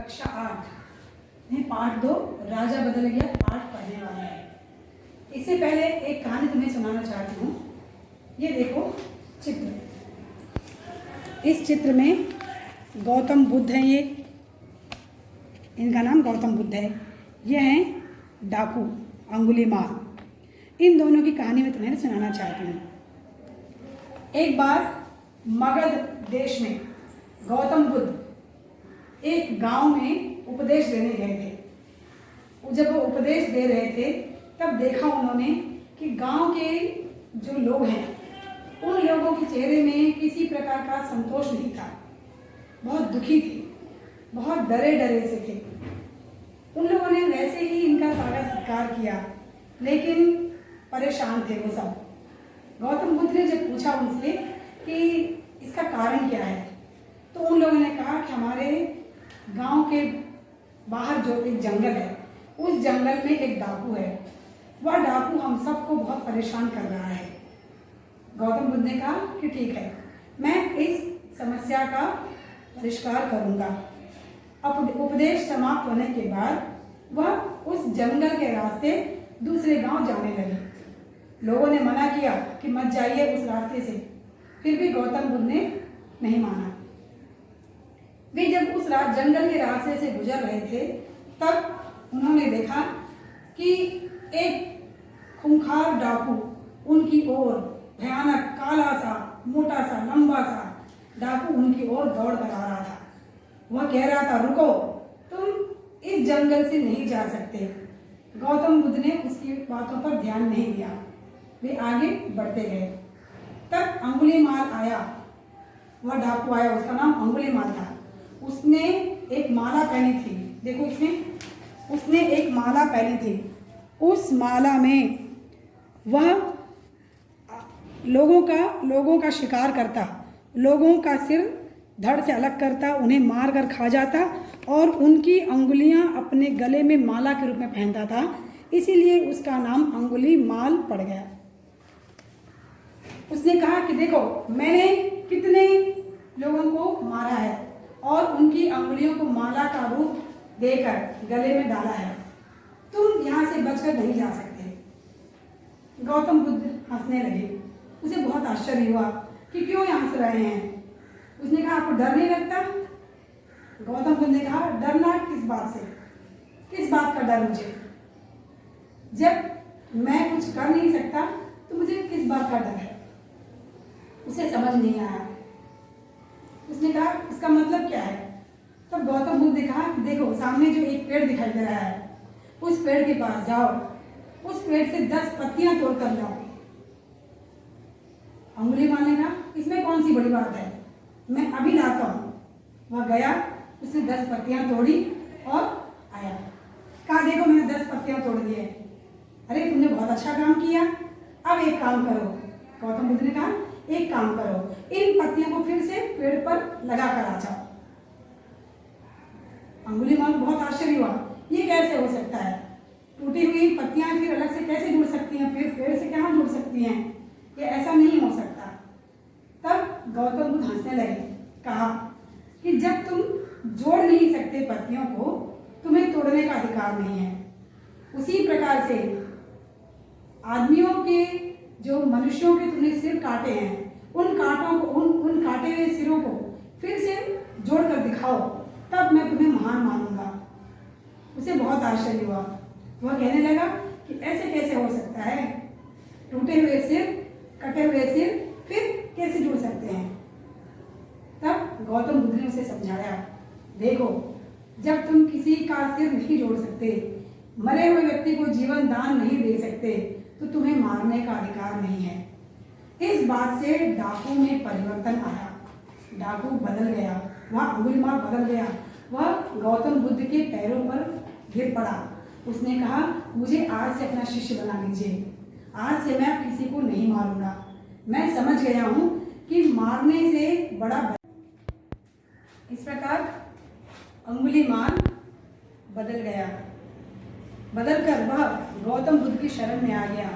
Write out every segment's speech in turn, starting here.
कक्षा 8 में पाठ 2 राजा बदल गया पाठ पढ़ने वाला है। इससे पहले एक कहानी तुम्हें सुनाना चाहती हूँ। ये देखो चित्र, इस चित्र में गौतम बुद्ध हैं। ये इनका नाम गौतम बुद्ध है। ये हैं डाकू अंगुलीमाल। इन दोनों की कहानी मैं तुम्हें सुनाना चाहती हूँ। एक बार मगध देश में गौतम बुद्ध एक गांव में उपदेश देने गए थे। जब वो उपदेश दे रहे थे तब देखा उन्होंने कि गांव के जो लोग हैं उन लोगों के चेहरे में किसी प्रकार का संतोष नहीं था। बहुत दुखी थे, बहुत डरे डरे से थे। उन लोगों ने वैसे ही इनका सारा सत्कार किया, लेकिन परेशान थे वो सब। गौतम बुद्ध ने जब पूछा उनसे कि इसका कारण क्या है, तो उन लोगों ने कहा कि हमारे गांव के बाहर जो एक जंगल है, उस जंगल में एक डाकू है। वह डाकू हम सबको बहुत परेशान कर रहा है। गौतम बुद्ध ने कहा कि ठीक है, मैं इस समस्या का परिष्कार करूंगा। अब उपदेश समाप्त होने के बाद वह उस जंगल के रास्ते दूसरे गांव जाने लगे। लोगों ने मना किया कि मत जाइए उस रास्ते से, फिर भी गौतम बुद्ध ने नहीं माना। वे जब उस जंगल के रास्ते से गुजर रहे थे तब उन्होंने देखा कि एक खूंखार डाकू उनकी ओर, भयानक काला सा, मोटा सा, लंबा सा डाकू उनकी ओर दौड़ कर आ रहा था। वह कह रहा था, रुको, तुम इस जंगल से नहीं जा सकते। गौतम बुद्ध ने उसकी बातों पर ध्यान नहीं दिया। वे आगे बढ़ते गए। तब अंगुलीमाल आया। वह डाकू आया, उसका नाम अंगुलीमाल था। उसने एक माला पहनी थी। देखो उसने एक माला पहनी थी। उस माला में वह लोगों का शिकार करता, लोगों का सिर धड़ से अलग करता, उन्हें मार कर खा जाता और उनकी अंगुलियां अपने गले में माला के रूप में पहनता था। इसीलिए उसका नाम अंगुलीमाल पड़ गया। उसने कहा कि देखो, मैंने कितने लोगों को मारा है और उनकी अंगुलियों को माला का रूप देकर गले में डाला है। तुम यहाँ से बचकर नहीं जा सकते। गौतम बुद्ध हंसने लगे। उसे बहुत आश्चर्य हुआ कि क्यों यहाँ हंस रहे हैं। उसने कहा, आपको डर नहीं लगता? गौतम बुद्ध ने कहा, डरना किस बात से? किस बात का डर मुझे? जब मैं कुछ कर नहीं सकता तो मुझे किस बात का डर है? उसे समझ नहीं आया। उसने कहा, इसका मतलब क्या है? तब गौतम बुद्ध ने कहा, देखो, सामने जो एक पेड़ दिखाई दे रहा है, उस पेड़ के पास जाओ, उस पेड़ से 10 पत्तियां तोड़ कर लाओ। अंगुलीमाल ने कहा, इसमें कौन सी बड़ी बात है, मैं अभी लाता हूँ। वह गया, उसने 10 पत्तियां तोड़ी और आया। कहा, देखो, मैंने 10 पत्तियां तोड़ दी है। अरे, तुमने बहुत अच्छा काम किया। अब एक काम करो। गौतम बुद्ध ने कहा, एक काम करो, इन पत्तियों को फिर से पेड़ पर लगा कर आ जाओ। अंगुलीमाल को बहुत आश्चर्य हुआ, ये कैसे हो सकता है? टूटी हुई पत्तियां फिर अलग से कैसे जुड़ सकती हैं? फिर पेड़ से कहाँ जुड़ सकती हैं? ये ऐसा नहीं हो सकता। तब गौतम बुद्ध हंसने लगे। कहा कि जब तुम जोड़ नहीं सकते पत्तियों को, तुम्हें तोड़ने का अधिकार नहीं है। उसी प्रकार से आदमियों के, जो मनुष्यों के तुमने सिर काटे हैं, उन कांटों को, उन काटे हुए सिरों को फिर से जोड़ कर दिखाओ, तब मैं तुम्हें महान मानूंगा। उसे बहुत आश्चर्य हुआ। वह कहने लगा कि ऐसे कैसे हो सकता है? टूटे हुए सिर, कटे हुए सिर फिर कैसे जुड़ सकते हैं? तब गौतम बुद्ध ने उसे समझाया, देखो, जब तुम किसी का सिर नहीं जोड़ सकते, मरे हुए व्यक्ति को जीवन दान नहीं दे सकते, तो तुम्हें मारने का अधिकार नहीं है। इस बात से डाकू में परिवर्तन आया। डाकू बदल गया। वह अंगुलीमाल बदल गया। वह गौतम बुद्ध के पैरों पर गिर पड़ा। उसने कहा, मुझे आज से अपना शिष्य बना लीजिए। आज से मैं किसी को नहीं मारूंगा। मैं समझ गया हूँ कि मारने से बड़ा। इस प्रकार अंगुलीमाल बदल गया। बदलकर वह गौतम बुद्ध की शरण में आ गया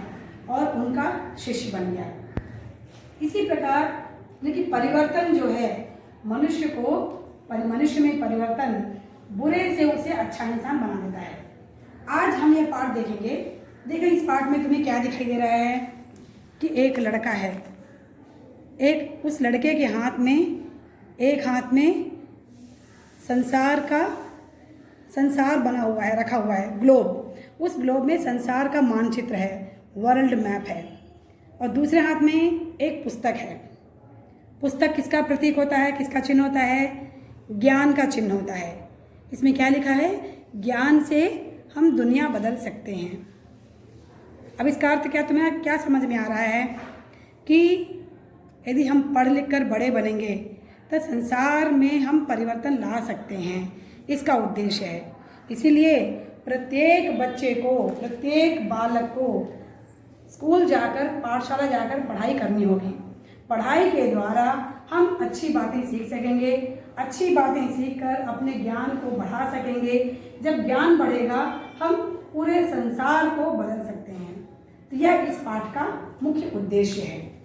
और उनका शिष्य बन गया। इसी प्रकार लेकिन परिवर्तन जो है, मनुष्य में परिवर्तन बुरे से उसे अच्छा इंसान बना देता है। आज हम ये पाठ देखेंगे। देखो इस पाठ में तुम्हें क्या दिखाई दे रहा है कि एक लड़का है, एक उस लड़के के हाथ में, एक हाथ में संसार बना हुआ है, रखा हुआ है, ग्लोब। उस ग्लोब में संसार का मानचित्र है, वर्ल्ड मैप है, और दूसरे हाथ में एक पुस्तक है। पुस्तक किसका प्रतीक होता है, किसका चिन्ह होता है? ज्ञान का चिन्ह होता है। इसमें क्या लिखा है? ज्ञान से हम दुनिया बदल सकते हैं। अब इसका अर्थ क्या, तुम्हें क्या समझ में आ रहा है कि यदि हम पढ़ लिख कर बड़े बनेंगे तो संसार में हम परिवर्तन ला सकते हैं, इसका उद्देश्य है। इसीलिए प्रत्येक बच्चे को, प्रत्येक बालक को स्कूल जाकर, पाठशाला जाकर पढ़ाई करनी होगी। पढ़ाई के द्वारा हम अच्छी बातें सीख सकेंगे, अच्छी बातें सीखकर अपने ज्ञान को बढ़ा सकेंगे। जब ज्ञान बढ़ेगा हम पूरे संसार को बदल सकते हैं। तो यह इस पाठ का मुख्य उद्देश्य है।